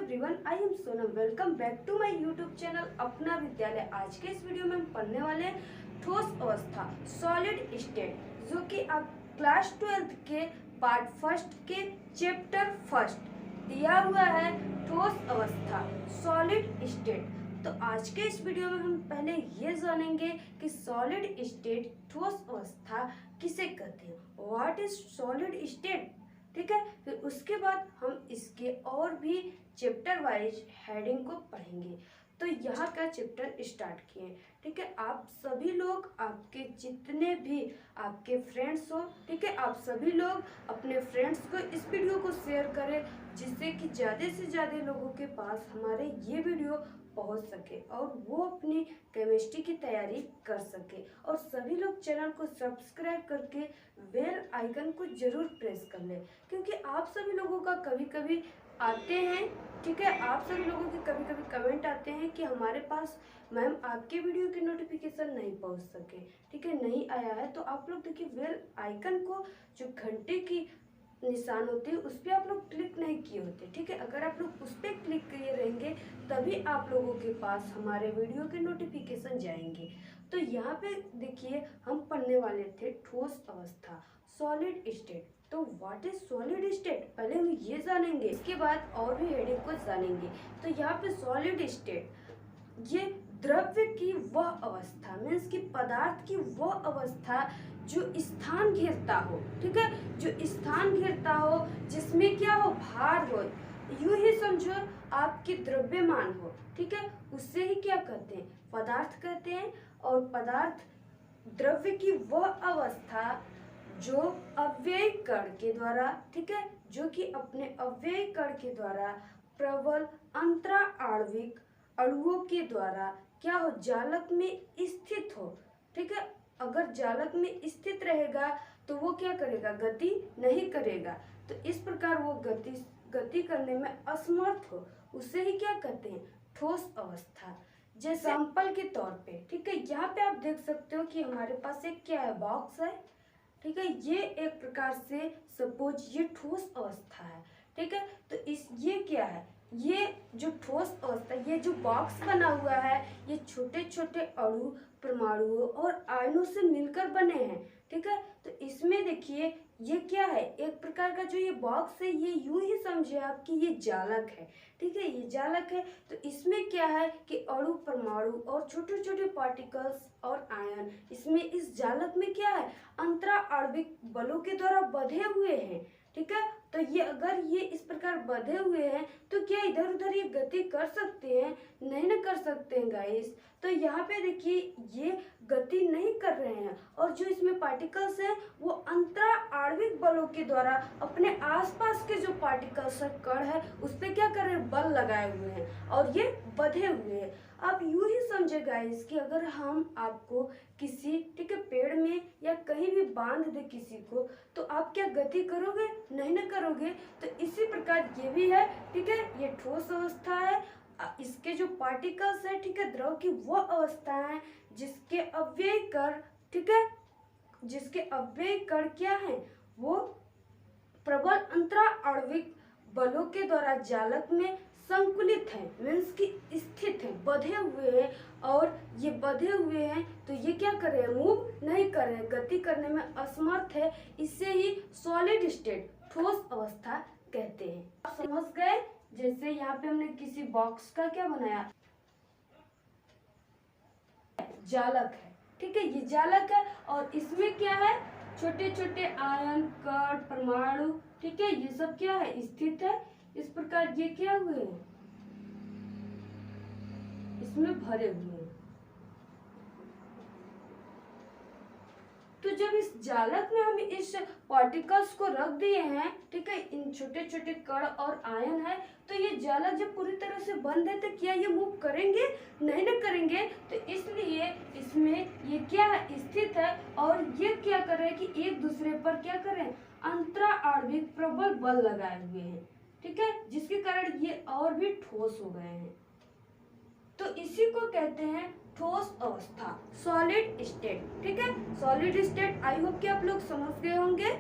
Everyone, I am Sonam. Welcome back to my YouTube channel Apna Vidyalaya. आज के इस वीडियो में हम पढ़ने वाले हैं ठोस अवस्था, सॉलिड स्टेट, जो कि आप क्लास 12 के पार्ट फर्स्ट के चैप्टर फर्स्ट दिया हुआ है, ठोस अवस्था, सॉलिड स्टेट। तो आज के इस वीडियो में हम पहले ये जानेंगे कि सॉलिड स्टेट, ठोस अवस्था किसे कहते हैं, व्हाट इज सॉलिड स्टेट। ठीक है, फिर उसके बाद हम इसके और भी चैप्टर वाइज हेडिंग को पढ़ेंगे। तो यहाँ का चैप्टर स्टार्ट किए। ठीक है, आप सभी लोग, आपके जितने भी आपके फ्रेंड्स हो, ठीक है, आप सभी लोग अपने फ्रेंड्स को इस वीडियो को शेयर करें, जिससे कि ज़्यादा से ज़्यादा लोगों के पास हमारे ये वीडियो पहुंच सके और वो अपनी केमिस्ट्री की तैयारी कर सके। और सभी लोग चैनल को सब्सक्राइब करके बेल आइकन को जरूर प्रेस कर लें, क्योंकि आप सभी लोगों का कभी कभी आते हैं, ठीक है, आप सभी लोगों के कभी कभी कमेंट आते हैं कि हमारे पास मैम आपके वीडियो की नोटिफिकेशन नहीं पहुंच सके, ठीक है, नहीं आया है। तो आप लोग देखिए, बेल आइकन को जो घंटे की निशान होते हैं उस पर आप लोग क्लिक नहीं किए होते, ठीक है। अगर आप लोग उस पर क्लिक किए रहेंगे तभी आप लोगों के पास हमारे वीडियो के नोटिफिकेशन जाएंगे। तो यहाँ पे देखिए, हम पढ़ने वाले थे ठोस अवस्था, सॉलिड स्टेट। तो व्हाट इज सॉलिड स्टेट, पहले हम ये जानेंगे, इसके बाद और भी हेडिंग को जानेंगे। तो यहाँ पे सॉलिड स्टेट, ये द्रव्य की वह अवस्था, मीन्स की पदार्थ की वह अवस्था जो स्थान घेरता हो, ठीक है, जो स्थान घेरता हो, जिसमें क्या हो, भार हो, यूं ही समझो आपकी द्रव्यमान हो, ठीक है, उससे ही क्या कहते हैं, पदार्थ कहते हैं। और पदार्थ, द्रव्य की वह अवस्था जो अव्ययी कण के द्वारा, ठीक है, जो कि अपने अव्ययी कण के द्वारा प्रबल अंतरा आणविक अणुओं के द्वारा क्या हो, जालक में स्थित हो, ठीक है। अगर जालक में स्थित रहेगा तो वो क्या करेगा, गति नहीं करेगा। तो इस प्रकार वो गति करने में असमर्थ हो, उसे ही क्या कहते हैं, ठोस अवस्था। जैसे एग्जाम्पल के तौर पे, ठीक है, यहाँ पे आप देख सकते हो कि हमारे पास एक क्या है, बॉक्स है, ठीक है, ये एक प्रकार से सपोज ये ठोस अवस्था है, ठीक है। तो ये क्या है, ये जो ठोस अवस्था, ये जो बॉक्स बना हुआ है, ये छोटे छोटे अणु, परमाणुओं और आयनों से मिलकर बने हैं, ठीक है। तो इसमें देखिए, ये क्या है, एक प्रकार का जो ये बॉक्स है, ये यूं ही समझिए आप कि ये जालक है, ठीक है, ये जालक है। तो इसमें क्या है कि अणु, परमाणु और छोटे छोटे पार्टिकल्स और आयन, इसमें इस जालक में क्या है, अंतरा आणविक बलों के द्वारा बंधे हुए हैं, ठीक है। तो ये अगर ये इस प्रकार बंधे हुए हैं तो क्या इधर उधर ये गति कर सकते हैं, नहीं ना कर सकते हैं गाइस। तो यहाँ पे देखिए, ये गति नहीं कर रहे हैं, और जो इसमें पार्टिकल्स हैं वो अंतरा आणविक बलों के द्वारा अपने आसपास के जो पार्टिकल्स है, कण है, उस पर क्या कर रहे हैं, बल लगाए हुए हैं और ये बंधे हुए हैं। आप यूं ही समझे गाइस कि अगर हम आपको किसी, ठीक है, पेड़ में या कहीं भी बांध दे किसी को, तो आप क्या गति करोगे, नहीं ना करोगे। तो इसी प्रकार ये भी है, ठीक है, ये ठोस अवस्था है। इसके जो पार्टिकल्स है, ठीक है, द्रव की वो अवस्था है जिसके अव्ययी कण, ठीक है, जिसके अव्ययी कण क्या है, वो प्रबल अंतरा आणविक बलों के द्वारा जालक में संकुलित है, मीन्स की स्थित है, बंधे हुए हैं। और ये बंधे हुए हैं तो ये क्या कर रहे हैं, मूव नहीं कर रहे हैं, गति करने में असमर्थ है। इसे ही सॉलिड स्टेट, ठोस अवस्था कहते हैं। आप समझ गए। जैसे यहाँ पे हमने किसी बॉक्स का क्या बनाया, जालक है, ठीक है, ये जालक है, और इसमें क्या है, छोटे छोटे आयन, कण, परमाणु, ठीक है, ये सब क्या है, स्थित है। इस प्रकार ये क्या हुए हैं, इसमें भरे हुए हैं। तो जब इस जालक में हम इस पार्टिकल्स को रख दिए हैं, ठीक है, इन छोटे छोटे कण और आयन है, तो ये जालक जब पूरी तरह से बंद है तो क्या ये मूव करेंगे, नहीं ना करेंगे। तो इसलिए इसमें ये क्या है, स्थित है, और ये क्या कर रहे हैं कि एक दूसरे पर क्या कर रहे हैं, अंतरा आणविक प्रबल बल लगाए हुए हैं, ठीक है, जिसके कारण ये और भी ठोस हो गए हैं। तो इसी को कहते हैं ठोस अवस्था, सॉलिड स्टेट, ठीक है, सॉलिड स्टेट। आई होप कि आप लोग समझ गए होंगे।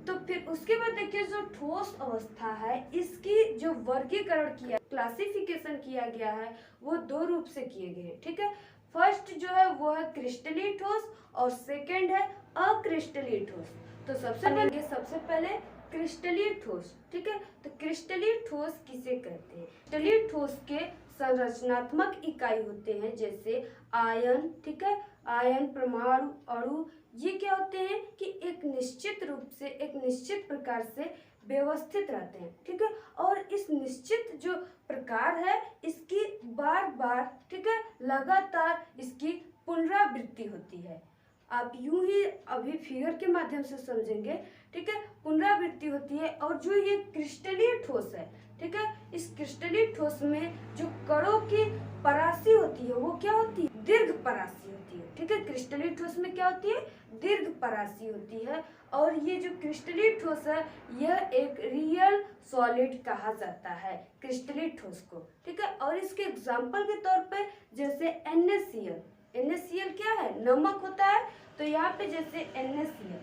तो फिर उसके बाद देखिए जो ठोस अवस्था है इसकी जो वर्गीकरण किया क्लासिफिकेशन किया गया है वो दो रूप से किए गए हैं। ठीक है, फर्स्ट जो है वो है क्रिस्टलीय ठोस और सेकंड है अक्रिस्टलीय ठोस। तो सबसे पहले क्रिस्टलीय ठोस। ठीक है, तो क्रिस्टलीय ठोस किसे कहते हैं? क्रिस्टलीय ठोस के संरचनात्मक इकाई होते हैं जैसे आयन। ठीक है, आयन, परमाणु, अणु, ये क्या होते हैं कि एक निश्चित रूप से एक निश्चित प्रकार से व्यवस्थित रहते हैं। ठीक है, और इस निश्चित जो प्रकार है इसकी बार बार, ठीक है, लगातार इसकी पुनरावृत्ति होती है। आप यूं ही अभी फिगर के माध्यम से समझेंगे। ठीक है, पुनरावृत्ति होती है। और जो ये क्रिस्टलीय ठोस है, ठीक है, इस क्रिस्टलीय ठोस में जो कणों की परासी होती है वो क्या होती है? दीर्घ परासी होती है। ठीक है, क्रिस्टलीय ठोस में क्या होती है? दीर्घ परासी होती है। और ये जो क्रिस्टलीय ठोस है यह एक रियल सॉलिड कहा जाता है क्रिस्टलीय ठोस को। ठीक है, और इसके एग्जाम्पल के तौर पे जैसे NaCl। NaCl क्या है? नमक होता है। तो यहाँ पे जैसे NaCl,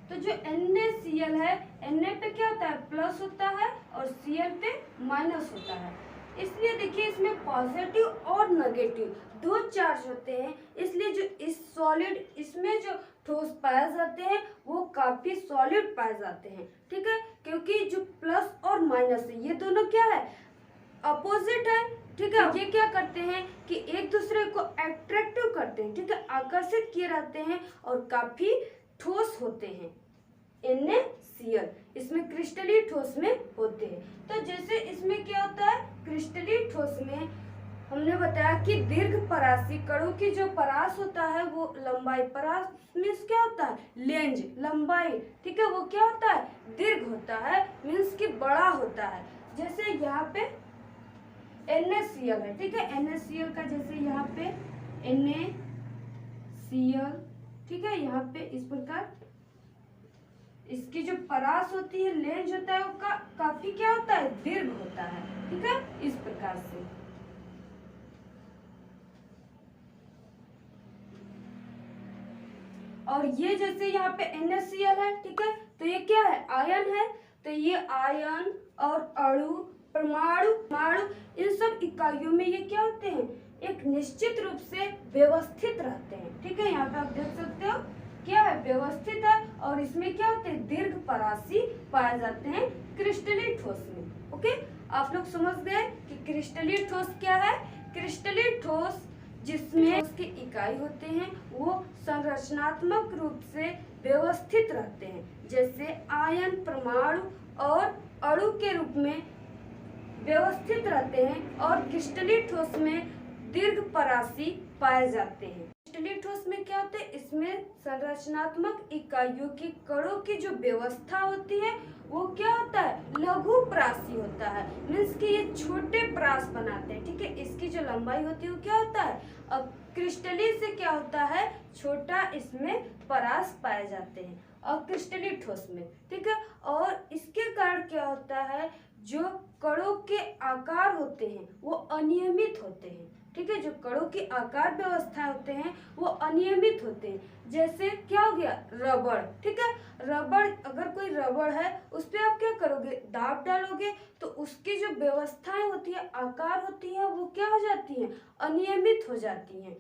तो जो NaCl है, Na पे क्या होता है? प्लस होता है और Cl पे माइनस होता है। इसलिए देखिए इसमें पॉजिटिव और नेगेटिव दो चार्ज होते हैं। इसलिए जो इस सॉलिड इसमें जो ठोस पाए जाते हैं वो काफी सॉलिड पाए जाते हैं। ठीक है, क्योंकि जो प्लस और माइनस है ये दोनों क्या है? अपोजिट है। ठीक है, ये क्या करते हैं कि एक दूसरे को अट्रैक्टिव करते हैं। ठीक है, आकर्षित किए रहते हैं और काफी ठोस होते हैं। NaCl इसमें क्रिस्टलीय ठोस में होते हैं। तो जैसे इसमें क्या होता है? क्रिस्टलीय ठोस में हमने बताया कि दीर्घ परासी कणों की जो परास होता है वो लंबाई, परास मीन्स क्या होता है? लेंज, लंबाई। ठीक है, वो क्या होता है? दीर्घ होता है, मीन्स कि बड़ा होता है। जैसे यहाँ पे NaCl है। ठीक है, NaCl का जैसे यहाँ पे NaCl, ठीक है, यहाँ पे इस प्रकार इसकी जो परास होती है, लेंज होता है, वो काफी क्या होता है? दीर्घ होता है। ठीक है, इस प्रकार से। और ये जैसे यहाँ पे NaCl है। ठीक है, तो ये क्या है? आयन है। तो ये आयन और अणु, परमाणु, इन सब इकाइयों में ये क्या होते हैं? एक निश्चित रूप से व्यवस्थित रहते हैं। ठीक है, यहाँ पे आप देख सकते हो क्या है? व्यवस्थित है। और इसमें क्या होते हैं? दीर्घ परासी पाए जाते हैं क्रिस्टलीय ठोस में। ओके, आप लोग समझ गए कि क्रिस्टलीय ठोस क्या है? क्रिस्टलीय ठोस जिसमें उसकी इकाई होते हैं वो संरचनात्मक रूप से व्यवस्थित रहते हैं, जैसे आयन, परमाणु और अणु के रूप में व्यवस्थित रहते हैं। और क्रिस्टलीय ठोस में दीर्घ परासी पाए जाते हैं। क्रिस्टलीय ठोस में क्या होता है? इसमें संरचनात्मक इकाइयों की कणों की जो व्यवस्था होती है वो क्या होता है? लघु परासी होता है, मीन्स कि ये छोटे परास बनाते हैं। ठीक है, इसकी जो लंबाई होती है वो क्या होता है? अब क्रिस्टलीय से क्या होता है? छोटा इसमें परास पाए जाते हैं और क्रिस्टलीय ठोस में। ठीक है, और इसके कारण क्या होता है? जो कणों के आकार होते हैं वो अनियमित होते हैं। ठीक है, जो कणों की आकार व्यवस्था होते हैं वो अनियमित होते हैं। जैसे क्या हो गया? रबड़। ठीक है, रबड़, अगर कोई रबड़ है उस पर आप क्या करोगे? दाब डालोगे तो उसकी जो व्यवस्थाएं होती है, आकार होती है, वो क्या हो जाती हैं? अनियमित हो जाती हैं।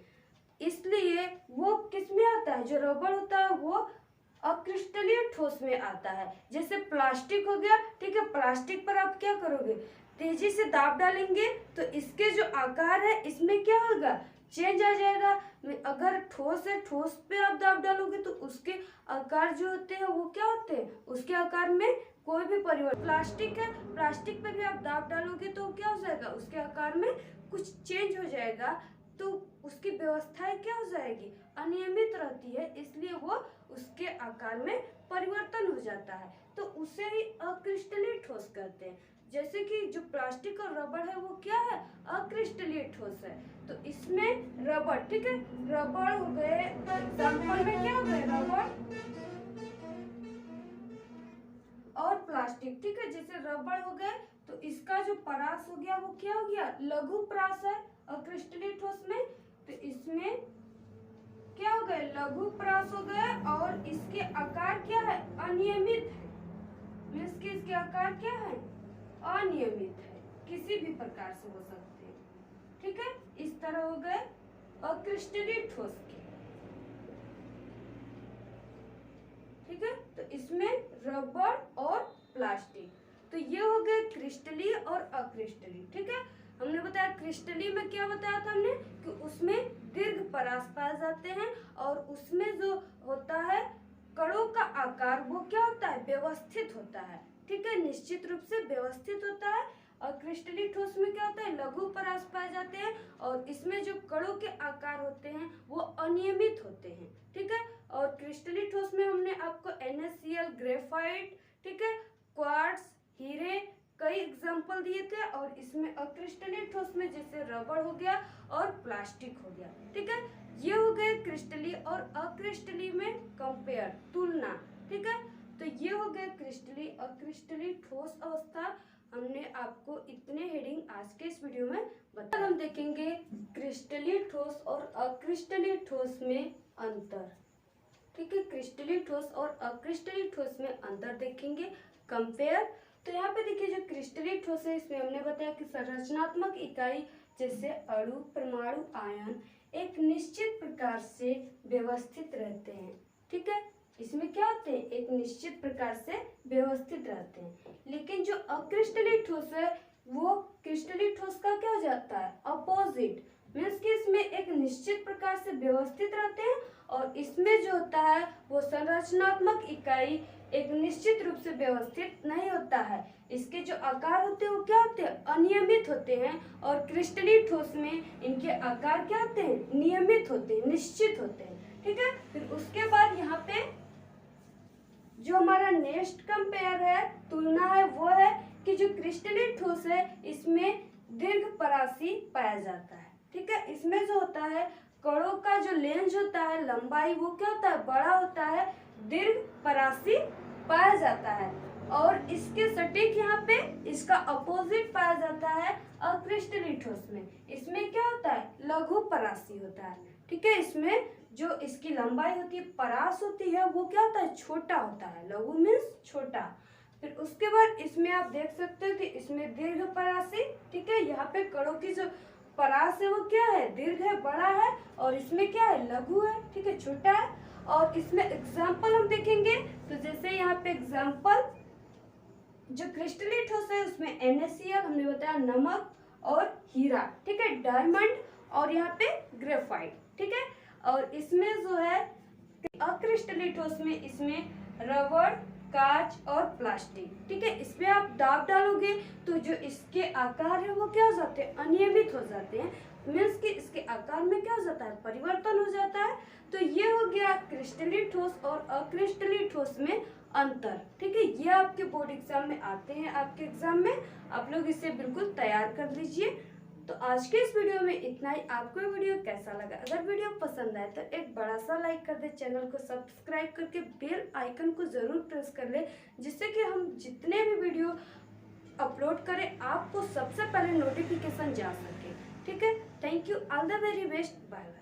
इसलिए वो किस में आता है? जो रबड़ होता है वो अक्रिस्टलीय ठोस में आता है। जैसे प्लास्टिक हो गया। ठीक है, प्लास्टिक पर आप क्या करोगे? तेजी से दाब डालेंगे तो इसके जो आकार है इसमें क्या होगा? चेंज आ जाएगा। अगर ठोस है, ठोस पे आप दाब डालोगे तो उसके आकार जो होते हैं वो क्या होते हैं? उसके आकार में कोई भी परिवर्तन। प्लास्टिक है, प्लास्टिक पे भी आप दाब डालोगे तो क्या हो जाएगा? उसके आकार में कुछ चेंज हो जाएगा, तो उसकी व्यवस्थाएं क्या हो जाएगी? अनियमित रहती है, इसलिए वो उसके आकार में परिवर्तन हो जाता है। तो उसे ही अक्रिस्टलीय ठोस कहते हैं। जैसे कि जो प्लास्टिक और रबड़ है वो क्या है? अक्रिस्टलीय ठोस है। तो इसमें रबड़, ठीक है, रबड़ हो गए, एग्जाम्पल में क्या हो गए? रबड़ और प्लास्टिक। ठीक है, जैसे रबड़ हो गए तो इसका जो परास हो गया वो क्या हो गया? लघु परास है अक्रिस्टलीय ठोस में। तो इसमें क्या हो गए, लघु परास हो गए और इसके आकार क्या है, अनियमित है। मीन्स कि इसके आकार क्या है, अनियमित है, किसी भी प्रकार से हो सकते हैं। ठीक है, इस तरह हो गए अक्रिस्टलीय ठोस के। ठीक है, तो इसमें रबर और प्लास्टिक, तो ये हो गए क्रिस्टलीय और अक्रिस्टलीय। ठीक है, हमने बताया क्रिस्टलीय में क्या बताया था हमने कि उसमें दीर्घ परास पाए जाते हैं और उसमें जो होता है कणों का आकार वो क्या होता है, व्यवस्थित होता है। ठीक है, निश्चित रूप से व्यवस्थित होता है। और क्रिस्टलीय ठोस में क्या होता है, लघु परास पाए जाते हैं और इसमें जो कणों के आकार होते हैं वो अनियमित होते हैं। ठीक है, और क्रिस्टलीय ठोस में हमने आपको NaCl, ग्रेफाइट, ठीक है, क्वार्ट्ज, हीरे, कई एग्जाम्पल दिए थे। और इसमें अक्रिस्टलीय ठोस में जैसे रबर हो गया और प्लास्टिक हो गया। ठीक है, ये हो गए क्रिस्टलीय और अक्रिस्टलीय में कंपेयर, तुलना। ठीक है, तो ये हो गए क्रिस्टलीय अक्रिस्टलीय ठोस अवस्था। हमने आपको इतने हेडिंग आज के इस वीडियो में बताया। हम देखेंगे क्रिस्टलीय ठोस और अक्रिस्टलीय ठोस में अंतर। ठीक है, क्रिस्टलीय ठोस और अक्रिस्टलीय ठोस में अंतर देखेंगे, कंपेयर। तो यहाँ पे देखिए जो क्रिस्टलीय ठोस है इसमें हमने बताया कि संरचनात्मक इकाई जैसे अणु, परमाणु, आयन एक निश्चित प्रकार से व्यवस्थित रहते हैं। ठीक है, इसमें क्या होते हैं, एक निश्चित प्रकार से व्यवस्थित रहते हैं। लेकिन जो अक्रिस्टलीय ठोस है वो क्रिस्टलीय ठोस का क्या हो जाता है, अपोजिट। मीन्स कि इसमें एक निश्चित प्रकार से व्यवस्थित रहते हैं और इसमें जो होता है वो संरचनात्मक इकाई एक निश्चित रूप से व्यवस्थित नहीं होता है। इसके जो आकार होते हैं वो क्या होते हैं, अनियमित होते हैं। और क्रिस्टलीय ठोस में इनके आकार क्या होते हैं, नियमित होते हैं, निश्चित होते हैं। ठीक है, फिर उसके बाद यहाँ पे जो हमारा नेक्स्ट कंपेयर है, तुलना है, वो है कि जो क्रिस्टलीय ठोस है इसमें दीर्घ परासी पाया जाता है। ठीक है, इसमें जो होता है कणों का जो लेंस होता है, लंबाई, वो क्या होता है, बड़ा होता है, दीर्घ परासी पाया जाता है। और इसके सटीक यहाँ पे इसका अपोजिट पाया जाता है अक्रिस्टलीय ठोस में। इसमें क्या होता है, लघु परासी होता है। ठीक है, इसमें जो इसकी लंबाई होती है, परास होती है, वो क्या होता है, छोटा होता है। लघु मीन्स छोटा। फिर उसके बाद इसमें आप देख सकते हो कि इसमें दीर्घ परासी। ठीक है, यहाँ पे कणों की जो परास है वो क्या है, दीर्घ है, बड़ा है। और इसमें क्या है, लघु है। ठीक है, छोटा है। और इसमें एग्जाम्पल हम देखेंगे तो जैसे यहाँ पे एग्जाम्पल जो क्रिस्टलीय ठोस है उसमें NaCl हमने बताया, नमक और हीरा। ठीक है, डायमंड और यहाँ पे ग्रेफाइट। ठीक है, और इसमें जो है अक्रिस्टलीय ठोस में इसमें रबर, कांच और प्लास्टिक। ठीक है, इसमें आप दाब डालोगे तो जो इसके आकार है वो क्या हो जाते हैं, अनियमित हो जाते हैं। मीन्स कि इसके आकार में क्या हो जाता है, परिवर्तन हो जाता है। तो ये हो गया क्रिस्टलीय ठोस और अक्रिस्टलीय ठोस में अंतर। ठीक है, ये आपके बोर्ड एग्जाम में आते हैं, आपके एग्जाम में आप लोग इसे बिल्कुल तैयार कर लीजिए। तो आज के इस वीडियो में इतना ही। आपको ये वीडियो कैसा लगा, अगर वीडियो पसंद आए तो एक बड़ा सा लाइक कर दे, चैनल को सब्सक्राइब करके बेल आइकन को जरूर प्रेस कर ले, जिससे कि हम जितने भी वीडियो अपलोड करें आपको सबसे पहले नोटिफिकेशन जा सके। ठीक है, thank you, all the very best, bye bye.